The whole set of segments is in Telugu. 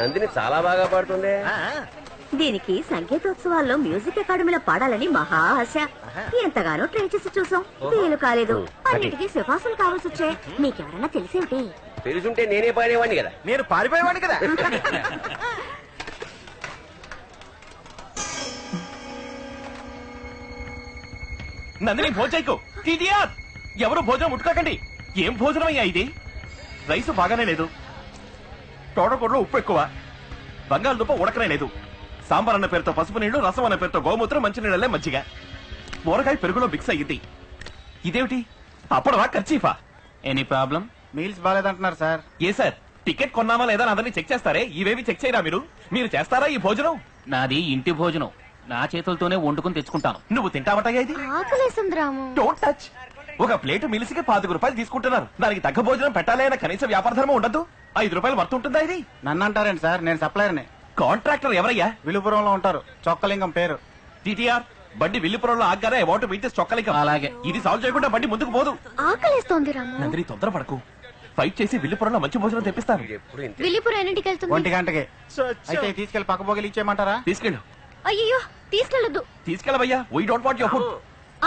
నందిని చాలా బాగా పాడుతుంది. దీనికి సంగీతోత్సవాల్లో మ్యూజిక్ అకాడమీలో పాడాలని మహా ఆశ. ఎంతగానో ట్రై చేసి చూసాం, వీలు కాలేదు. అన్నిటికీ సిఫార్సులు కావాల్సి వచ్చాయి. మీకెవరన్నా తెలిసేమిటి? తెలుసుంటే నేనే పాడేవాడిని కదా. నేను పారిపోయేవాడిని కదా. నందిని భోజైకు టీటీఆర్ ఎవరు భోజనం ముట్టుకోకండి. ఏం భోజనం అయ్యా ఇది? రైసు బాగానే లేదు, తోటకూరలో ఉప్పు ఎక్కువ, బంగాళదుంప ఉడకనే లేదు, సాంబార్ అన్న పేరుతో పసుపు నీళ్లు, రసం అన్న పేరుతో గోమూత్రం, మంచినీళ్ళే మజ్జిగ, ఊరగాయ పెరుగులో మిక్స్ అయ్యింది. ఇదేమిటి? అప్పడవా ఖర్చీఫా? Any problem? మీల్స్ బాగాలేదంటున్నారు సార్. ఏ సార్, టికెట్ కొన్నామా లేదా అందరినీ చెక్ చేస్తారే, ఇవేవి చెక్ చేయరా మీరు చేస్తారా ఈ భోజనం? నాది ఇంటి భోజనం, నా చేతులతోనే వండుకుని తెచ్చుకుంటాను. నువ్వు తింటావటయ్యా ఇది? Don't touch. ఒక ప్లేట్ మిలిసికి 5 రూపాయలు తీసుకుంటున్నారు. దానికి తగ్గ భోజనం పెట్టాలి అన్న కనీస వ్యాపార ధర్మం ఉండదు. 5 రూపాయలు వర్త్ ఉంటుందా ఇది? నన్ను అంటారండి సార్, నేను సప్లయర్ని. కాంట్రాక్టర్ ఎవరయ్యా? విలుపురంలో ఉంటారు, చొక్కలింగం పేరు. టీటీఆర్ బండి విల్లుపురంలో ఆగ్గానే అబౌట్ మీట్ చొక్కలింగం. అలాగే, ఇది సాల్వ్ చేయకుండా బండి ముందుకు పోదు. ఆకలిస్తోంది రాము. నందిని తొందరపడకు, ఫైట్ చేసి విల్లుపురంలో మంచి భోజనం తెప్పిస్తాను. విల్లిపురం ఎన్నింటికి వెళ్తుంది? 1 గంటకి. అయితే తీసుకెళ్లి పక్క పోగలు ఇచ్చేయమంటారా? తీసుకెళ్ళు. అయ్యో తీసుకెళ్ళదు. తీసుకెళ్ళవయ్యా, we don't want your food.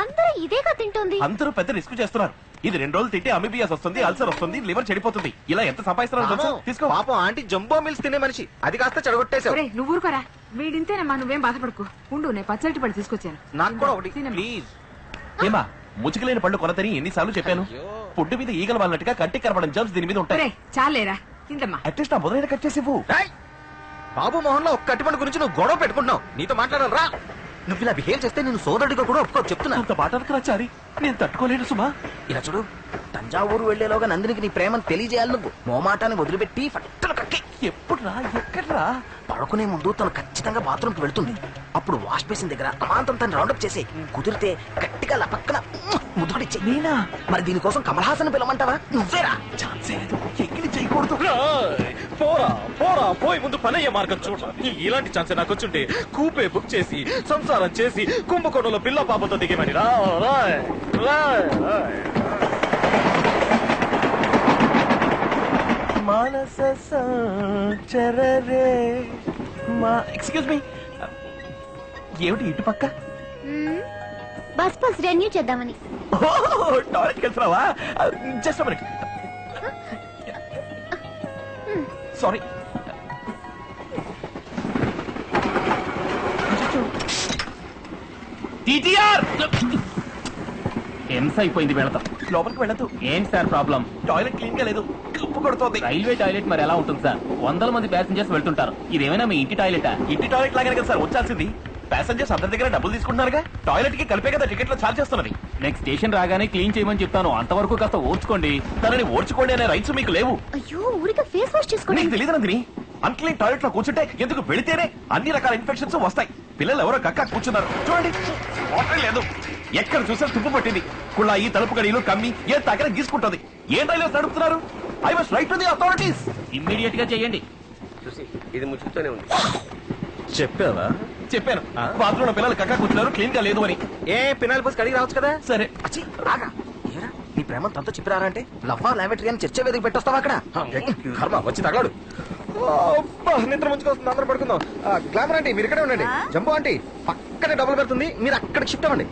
అందరూ ఇదేగా తింటోంది. అందరూ పెద్ద రిస్క్ చేస్తున్నారు. ఇది 2 రోజులు తింటే అమీబియాస్ వస్తుంది, అల్సర్ వస్తుంది, లివర్ చెడిపోతుంది. ఇలా ఎంత సంపాదిస్తున్నారో తెలుసా? తీసుకో. పాపం ఆంటీ జంబో మిల్స్ తినే మనిషి, అది కాస్త చెడగొట్టేశావు. నువ్వు ఊరుకోరా, వీడింతేనమ్మా, నువ్వేం బాధపడకు. ఉండు, నేను పచ్చడి పడి తీసుకొచ్చాను. నాకు కూడా ఒకటి ప్లీజ్. ఏమా ముచ్చుకులేని పళ్ళు కొనతని ఎన్నిసార్లు చెప్పాను? పుడ్డు మీద ఈగలు వాళ్ళట్టుగా కంటికి కనపడని జర్మ్స్ దీని మీద ఉంటాయి. చాలేరా, తిందమ్మా. అట్లీస్ట్ ఆ మొదలైన కట్ చేసి ఇవ్వు. బాబు మోహన్ లో ఒక్క అట్టిపండు గురించి నువ్వు గొడవ పెట్టుకుంటున్నావు. నీతో మాట్లాడాలరా? నువ్వు ఇలా బిహేవ్ చేస్తే నేను సోదరుడిగా కూడా ఒప్పుకో చెప్తున్నా. అంత బాటకు చారి నేను తట్టుకోలేను సుమా. ఇలా చూడు, తంజావూరు వెళ్లేలోగా నందినికి నీ ప్రేమను తెలియజేయాలి. నువ్వు మోమాటాన్ని వదిలిపెట్టి ఫట్టులు కక్కి. ఎప్పుడురా, ఎక్కడ్రా? పడుకునే ముందు తను ఖచ్చితంగా బాత్రూమ్ కి వెళ్తుంది. అప్పుడు వాష్ బేసిన్ దగ్గర అమాంతం తను రౌండప్ చేసి కుదిరితే గట్టిగా అలా పక్కన ముద్దుకుడిచ్చే. నేనా? మరి దీనికోసం కమల్ హాసన్ పిలవమంటావా? నువ్వేరా? ఛాన్సే లేదు, ఎక్కిలి చేయకూడదు. పోరా పోరా, పోయి ముందు పనయ్యే మార్గం చూడ. ఇలాంటి ఛాన్స్ నాకు వచ్చుంటే కూపే బుక్ చేసి సంసారం చేసి కుంభకోణంలో పిల్ల పాపతో దిగేమని రా. మానస సంచరరే ఎక్స్క్యూజ్ మీ, ఏమిటి ఇటు పక్క? బస్ రెన్యూ చేద్దామని. టాయిలెట్కి వెళ్తున్నావా? Just minute. సారీ. టీటీఆర్ హింస అయిపోయింది, వెళతాం. లోపలికి వెళ్ళదు. ఏంటి సార్ ప్రాబ్లం? టాయిలెట్ క్లీన్ గా లేదు, కప్పు కొడుతోంది. రైల్వే టాయిలెట్ మరి ఎలా ఉంటుంది సార్? 100 మంది ప్యాసింజర్స్ వెళ్తుంటారు. ఇదేమైనా మీ ఇంటి టాయిలెటా? ఇంటి టాయిలెట్ లాగానే కదా సార్ వచ్చాల్సింది. ప్యాసింజర్స్ అందరి దగ్గర డబ్బులు తీసుకుంటున్నారుగా, టాయిలెట్ కి కలిపే కదా టికెట్లు ఛార్జ్ చేస్తున్నది. నెక్స్ట్ స్టేషన్ రాగానే క్లీన్ చేయమని చెప్తాను, అంతవరకు కాస్త ఓర్చుకోండి. తనని ఓర్చుకోండి అనే రైట్స్ మీకు లేవు. అయ్యో, ఊరికే ఫేస్ వాష్ చేసుకోండి. నీకు తెలియదు నందిని, అన్క్లీన్ టాయిలెట్ లో కూర్చుంటే ఎందుకు వెళితేనే అన్ని రకాల ఇన్ఫెక్షన్స్ వస్తాయి. పిల్లలు ఎవరో కక్క కూర్చున్నారు చూడండి, వాటర్ లేదు, ఎక్కడ చూసినా తుప్పు పట్టింది. కుళ్ళాయి, తలుపు గడియలు కమ్మి ఏ తగ్గర గీసుకుంటుంది. ఏం రైల్వేస్ నడుపుతున్నారు? I must right to the authorities. Immediate గా చేయండి. చూసి ఇది ముచ్చుతూనే ఉంది. చెప్పావా? చెప్పాను, బాత్రూమ్ లో పిల్లలు కక్క కూర్చున్నారు, క్లీన్ గా లేదు అని. ఏ పినాయిల్ పోసి కడిగి రావచ్చు కదా. సరే రాగా ఏరా, నీ ప్రేమ తనతో చెప్పిరారా అంటే లవ్వా లావెటరీ అని చర్చ వేదిక పెట్టొస్తావా అక్కడ? కర్మ వచ్చి తగలాడు. నిద్ర ముంచుకొస్తుంది, అందరూ పడుకుందాం. గ్లామర్ ఆంటీ మీరు ఇక్కడే ఉండండి. జంబో ఆంటీ పక్కనే డబ్బులు పెడుతుంది, మీరు అక్కడికి షిఫ్ట్ అవ్వండి.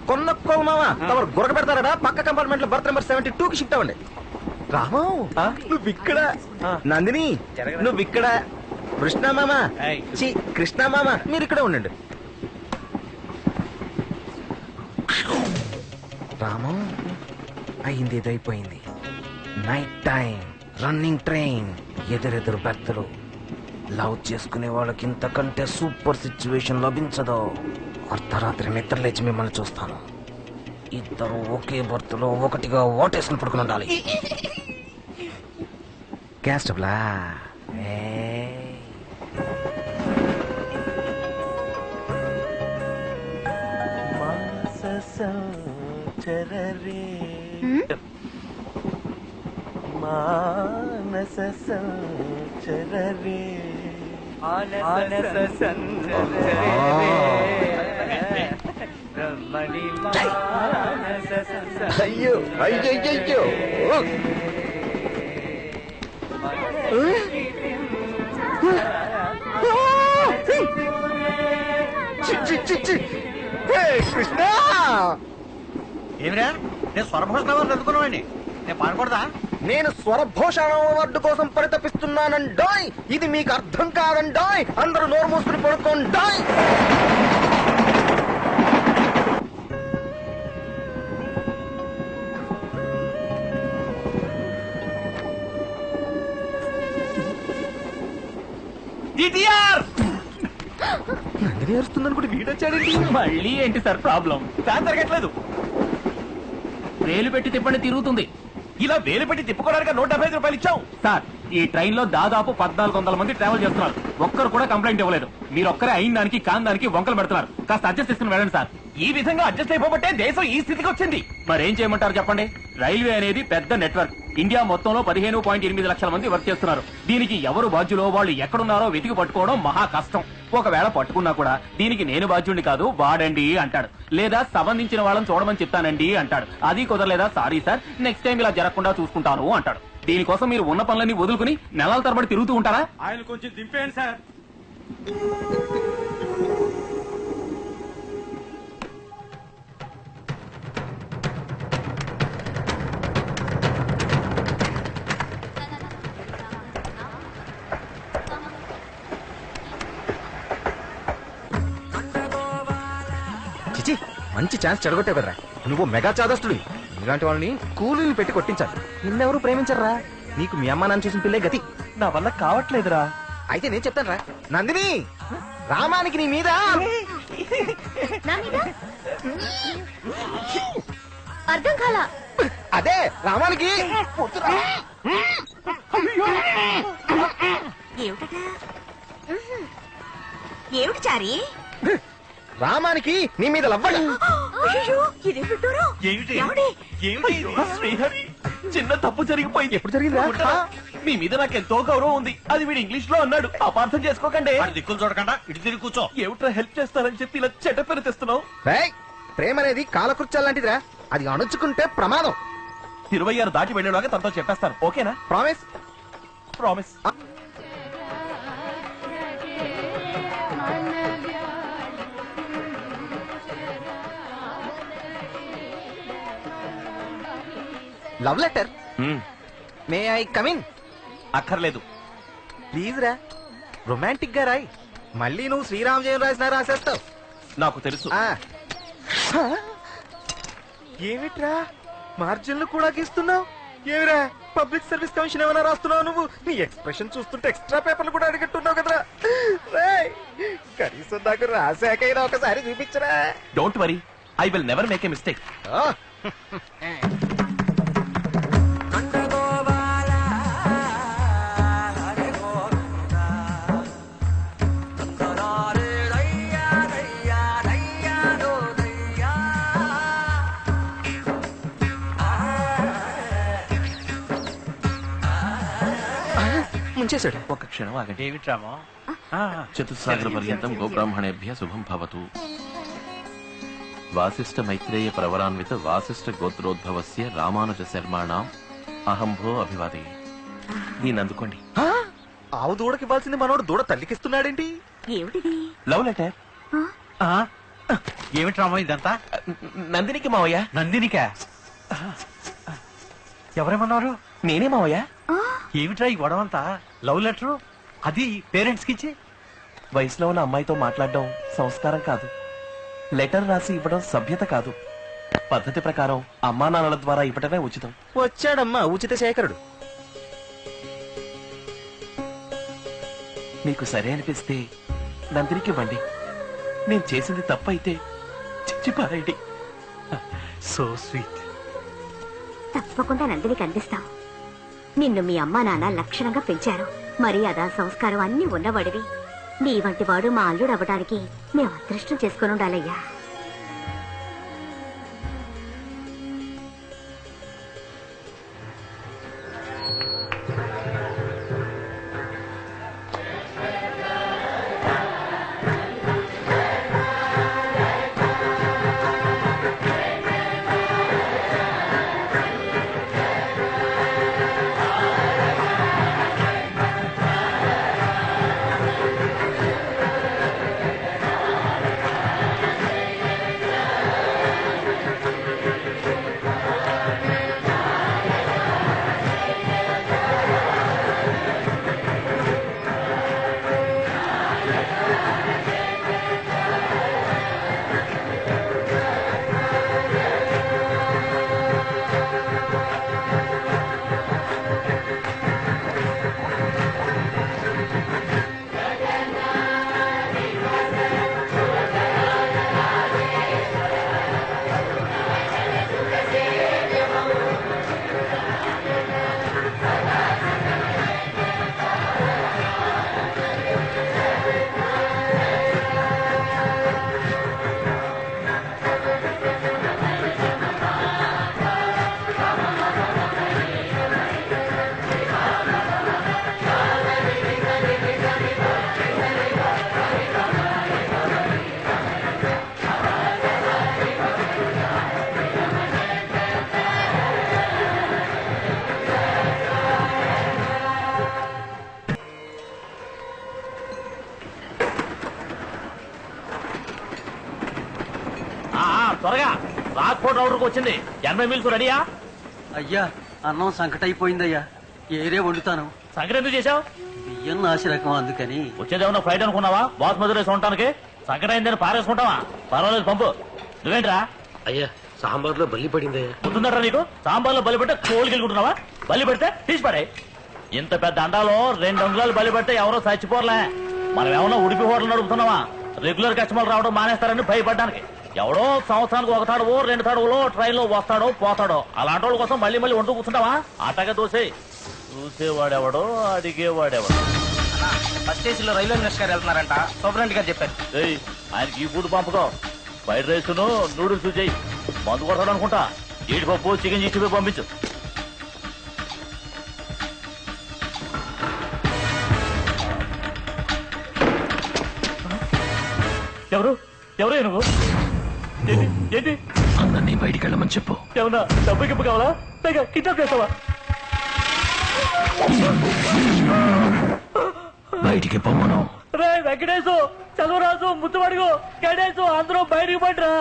కొన్నక్కో మావా తమరు గురక పెడతారా? పక్క కంపార్ట్మెంట్ లో బర్త్ నెంబర్ 72 కి షిఫ్ట్ అవ్వండి. రామో నువ్వు ఇక్కడ, నందిని నువ్వు ఇక్కడ, కృష్ణ మామ కృష్ణ మామ మీరు ఇక్కడే ఉండండి. రామో అయింది ఏదైపోయింది. నైట్ టైం, రన్నింగ్ ట్రైన్, ఎదురెదురు బెర్తలు. లవ్ చేసుకునే వాళ్ళకి ఇంతకంటే సూపర్ సిచ్యువేషన్ లభించదు. అర్ధరాత్రి నిద్ర లేచి మిమ్మల్ని చూస్తాను. ఇద్దరు ఒకే బర్త్లో ఒకటిగా ఓటేసుకుని పడుకుని ఉండాలి. గ్యాస్ స్టవ్లా? మానస సంచరరే అయ్యో అయ్యో కృష్ణ ఏమిరా నేను స్వరభోషణ అవార్డు అందుకున్నావండి నేను పాడకూడదా నేను స్వరభూషణ అవార్డు కోసం పరితపిస్తున్నానండోయ్. ఇది మీకు అర్థం కాదండోయ్. అందరూ నోరు మూసుకుని పడుకోండోయ్. టీటీఆర్ నందిని అరుస్తుందనుకుంటే వీడొచ్చాడండి. మళ్ళీ ఏంటి సార్ ప్రాబ్లం? ఫ్యాన్ జరగట్లేదు. వేలు పెట్టి తిప్పండి తిరుగుతుంది. ఇలా వేలు పెట్టి తిప్పుకోవడానికి 175 రూపాయలు ఇచ్చాం సార్. ఈ ట్రైన్ లో దాదాపు 1400 మంది ట్రావెల్ చేస్తున్నారు. ఒక్కరు కూడా కంప్లైంట్ ఇవ్వలేదు. మీరు ఒక్కరే అయిన దానికి కాని దానికి వంకలు పెడుతున్నారు. కాస్త అడ్జస్ట్ చేసుకుని వెళ్ళండి సార్. ఈ విధంగా అడ్జస్ట్ అయిపోబట్టే దేశం ఈ స్థితికి వచ్చింది. మరేం చేయమంటారు చెప్పండి? రైల్వే అనేది పెద్ద నెట్వర్క్. ఇండియా మొత్తంలో 15.8 లక్షల మంది వర్క్ చేస్తున్నారు. దీనికి ఎవరు బాధ్యులో వాళ్ళు ఎక్కడున్నారో వెతికి పట్టుకోవడం మహా కష్టం. ఒకవేళ పట్టుకున్నా కూడా దీనికి నేను బాధ్యుడిని కాదు వాడండి అంటాడు. లేదా సంబంధించిన వాళ్ళని చూడమని చెప్తానండి అంటాడు. అది కుదరలేదా సారీ సార్ నెక్స్ట్ టైం ఇలా జరగకుండా చూసుకుంటాను అంటాడు. దీనికోసం మీరు ఉన్న పనులన్నీ వదులుకుని నెలల తరబడి తిరుగుతూ ఉంటారా? ఆయన కొంచెం దింపేయండి సార్. చిచి మంచి ఛాన్స్ చెడగొట్టావు కదరా. నువ్వు మెగా చాదస్తుడి. ఇలాంటి వాళ్ళని కూలీలు పెట్టి కొట్టించాలి. నిన్నెవరు ప్రేమించరా? నీకు మీ అమ్మ నాన్న చేసిన పిల్లే గతి. నా వల్ల కావట్లేదురా. అయితే నేను చెప్తాను రా. నందిని, రామానికి నీ మీద నా మీద అర్థం కాలా. అదే రామానికి ఏమిటట? ఏమిటి చారి? రామానికి నీ మీద లవ్వడ. అయ్యో, ఇదే పెట్టారు. ఏమిటి? ఏమిటి? ఏమిటి శ్రీహరి చిన్న తప్పు జరిగిపోయింది. ఎప్పుడు జరిగిందా? మీ మీద నాకు ఎంతో గౌరవం ఉంది. అది వీడు ఇంగ్లీష్ లో అన్నాడు. అపార్థం చేసుకోకండి. వాడి దిక్కులు చూడకుండా ఇటు తిరిగి కూర్చో. ఏమిట్రా హెల్ప్ చేస్తారని చెప్పి ఇలా చెడ్డ పేరు తెస్తున్నావు? రేయ్, ప్రేమ అనేది కాలకృత్యాలు లాంటిదిరా. అది అణుచుకుంటే ప్రమాదం. 26 దాటి వెళ్ళేలాగా తనతో చెప్పేస్తాను. ఓకేనా? Promise. Promise. Love letter. May I come in? అక్కర్లేదు. ప్లీజ్ రా, రొమాంటిక్ గా రాయి. మళ్ళీ నువ్వు శ్రీరామ్ జయం రాసినా రాసేస్తావు. నాకు తెలుసు. ఏమిట్రా మార్జిన్లు కూడా గీస్తున్నావు? ఏమిరా పబ్లిక్ సర్వీస్ కమిషన్ ఏమైనా రాస్తున్నావు నువ్వు? నీ ఎక్స్ప్రెషన్ చూస్తుంటే ఎక్స్ట్రా పేపర్లు కూడా అడిగట్టున్నావు కదరా. రేయ్, కనీసం నాకు రాసాకైనా ఒకసారి చూపించరా. Don't worry, I will never make a mistake. ముంచేశాడు. ఒక క్షణం ఆగండి. ఏమిట్రామో చతుస్సాగర పర్యంతం గోబ్రాహ్మణేభ్య శుభం భవతు. వాసిష్ఠ మైత్రేయ ప్రవరాన్విత వాసిష్ఠ గోత్రోద్భవస్య రామానుజ శర్మాణం అహంభో అభివాదే. దీన్ని అందుకోండి. ఆవు దూడకి ఇవ్వాల్సింది మనోడు దూడ తల్లికిస్తున్నాడేంటి? ఏమిటిది? Love letter. ఏమిట్రామో ఇదంతా? నందినికి మావయ్య. నందినికా? ఎవరేమన్నారు? నేనే మావయ్య. ఏమిట్రా ఈ గొడవంతా? లవ్ లెటర్ అది పేరెంట్స్ కి ఇచ్చి వయసులో ఉన్న అమ్మాయితో మాట్లాడడం సంస్కారం కాదు. లెటర్ రాసి ఇవ్వడం సభ్యత కాదు. పద్ధతి ప్రకారం అమ్మా నాన్నల ద్వారా ఇవ్వటమే ఉచితం. వచ్చాడమ్మా ఉచిత శేఖరుడు. మీకు సరే అనిపిస్తే నందినికి ఇవ్వండి. నేను చేసింది తప్పైతే చిచ్చిపారేయండి. So sweet. తప్పకుండా నందినికి అందిస్తాం. నిన్ను మీ అమ్మా నాన్న లక్షణంగా పెంచారు. మర్యాద సంస్కారం అన్ని ఉన్నవాడివి. నీ వంటి వాడు మా అల్లుడు అవ్వడానికి మేము అదృష్టం చేసుకుని ఉండాలయ్యా. రిపోర్ట్ ఆర్డర్కి వచ్చింది 80 మీల్స్ రెడీయా? అయ్యా అన్నం సంకటైపోయిందయ్యా. ఏరే వండుతాను. సంగతి ఎందుకు చేశావు? బియ్యం నాసి రకం అందుకని. వచ్చేదేమన్నా ఫ్లైట్ అనుకున్నావా? బాస్మతి రైస్ ఉండటానికి సంకట అయిందని పారేసుకుంటావా? పర్వాలేదు పంపు. నువ్వేంట్రా? అయ్యా సాంబార్లో బల్లి పడింది. గుర్తుందట్రా నీకు? సాంబార్లో బలి పెడితే కోలికి వెళ్ళుకుంటున్నావా? బలి పెడితే తీసి పడే. ఇంత పెద్ద అండాలో 2 అంగుళాలు బలి పెడితే ఎవరో చచ్చిపోర్లే. మనం ఏమన్నా ఉడిపి హోటల్ నడుపుతున్నావా? రెగ్యులర్ కస్టమర్లు రావడం మానేస్తారని భయపడ్డానికి. ఎవడో సంవత్సరానికి 1 తడవో 2 తడవలో ట్రైన్ లో వస్తాడో పోతాడో అలాంటి వాళ్ళ కోసం మళ్ళీ మళ్ళీ వండు కూర్చుంటావా? ఆటగా దోసే. చూసేవాడెవడో అడిగేవాడెవడో. ఫస్ట్ ఏసీలో రైల్వే మినిస్టర్ గారు వెళ్తున్నారంట. సూపరింటెండెంట్ గారు చెప్పారు. ఆయనకి ఈ ఫుడ్ పంపుకో. ఫ్రైడ్ రైస్ నూడిల్స్ చేయి. మందు కొడతాడు అనుకుంటా. జీడిపప్పు చికెన్ చేసి పంపించు. ఎవరు ఎవరు నువ్వు? ఏంటి అందరినీ బయటికి వెళ్ళమని చెప్పు. ఏమన్నా డబ్బు గిప్పు కావాలా? పైగా కిడ్నాప్ చేస్తావా? బయటికి పొమ్మను. రే వెంకటేశు, చదువురాజు, ముత్తుమడుగు, గణేశు అందరూ బయటికి పడరా.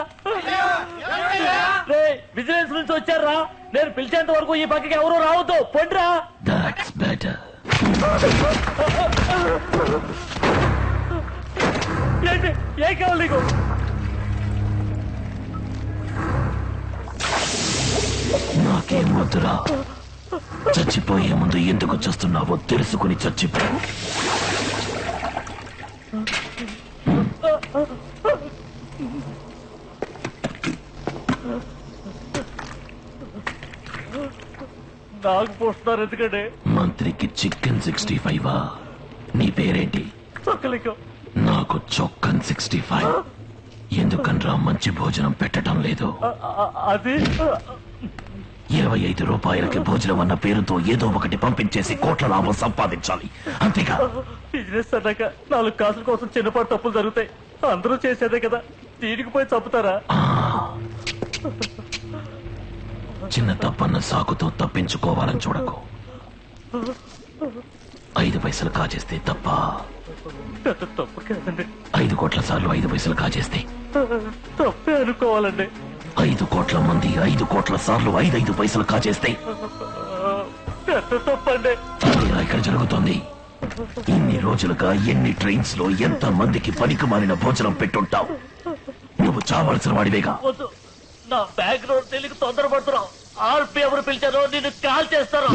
రే విజిలెన్స్ నుంచి వచ్చారా? నేను పిలిచేంత వరకు ఈ పక్కకి ఎవరు రావద్దు. పండ్రా. That's better. ఏంటి ఏం కావాలి నీకు? నాకేం వద్దురా. చచ్చిపోయే ముందు ఎందుకు చస్తున్నావో తెలుసుకుని చచ్చిపో. నాకు పోస్తున్నారు ఎందుకంటే? మంత్రికి చికెన్ 65. నీ పేరేంటి? చక్కలికం. నాకు చొక్కన్ 65. ఎందుకనరా మంచి భోజనం పెట్టడం లేదు? అది 25 రూపాయలకి భోజనం అన్న పేరుతో ఏదో ఒకటి పంపించేసి కోట్ల లాభం సంపాదించాలి, అంతేగా? బిజినెస్ అన్నాక 4 కాసుల కోసం చిన్నపాటు తప్పులు జరుగుతాయి. అందరూ చేసేదే కదా, దీనికి పోయి చంపుతారా? చిన్న తప్పన్న సాకుతో తప్పించుకోవాలని చూడకు. 5 పైసలు కాజేస్తే తప్ప. తప్పు కాదండి. 5 కోట్ల సార్లు 5 పైసలు కాజేస్తే తప్పే అనుకోవాలండి. 5 కోట్ల మంది 5 కోట్ల సార్లు 5 పైసలు కాజేస్తే తప్పండి. అదేలా ఇక్కడ జరుగుతోంది. ఇన్ని రోజులుగా ఎన్ని ట్రైన్స్ లో ఎంత మందికి పనికి మారిన భోజనం పెట్టుంటావు. నువ్వు చావాల్సిన వాడివేగా. వద్దు, నా బ్యాక్గ్రౌండ్ తెలియక తొందరపడుతున్నావు. ఆర్పి ఎవరు పిలిచారో నిన్ను కాల్ చేస్తారో.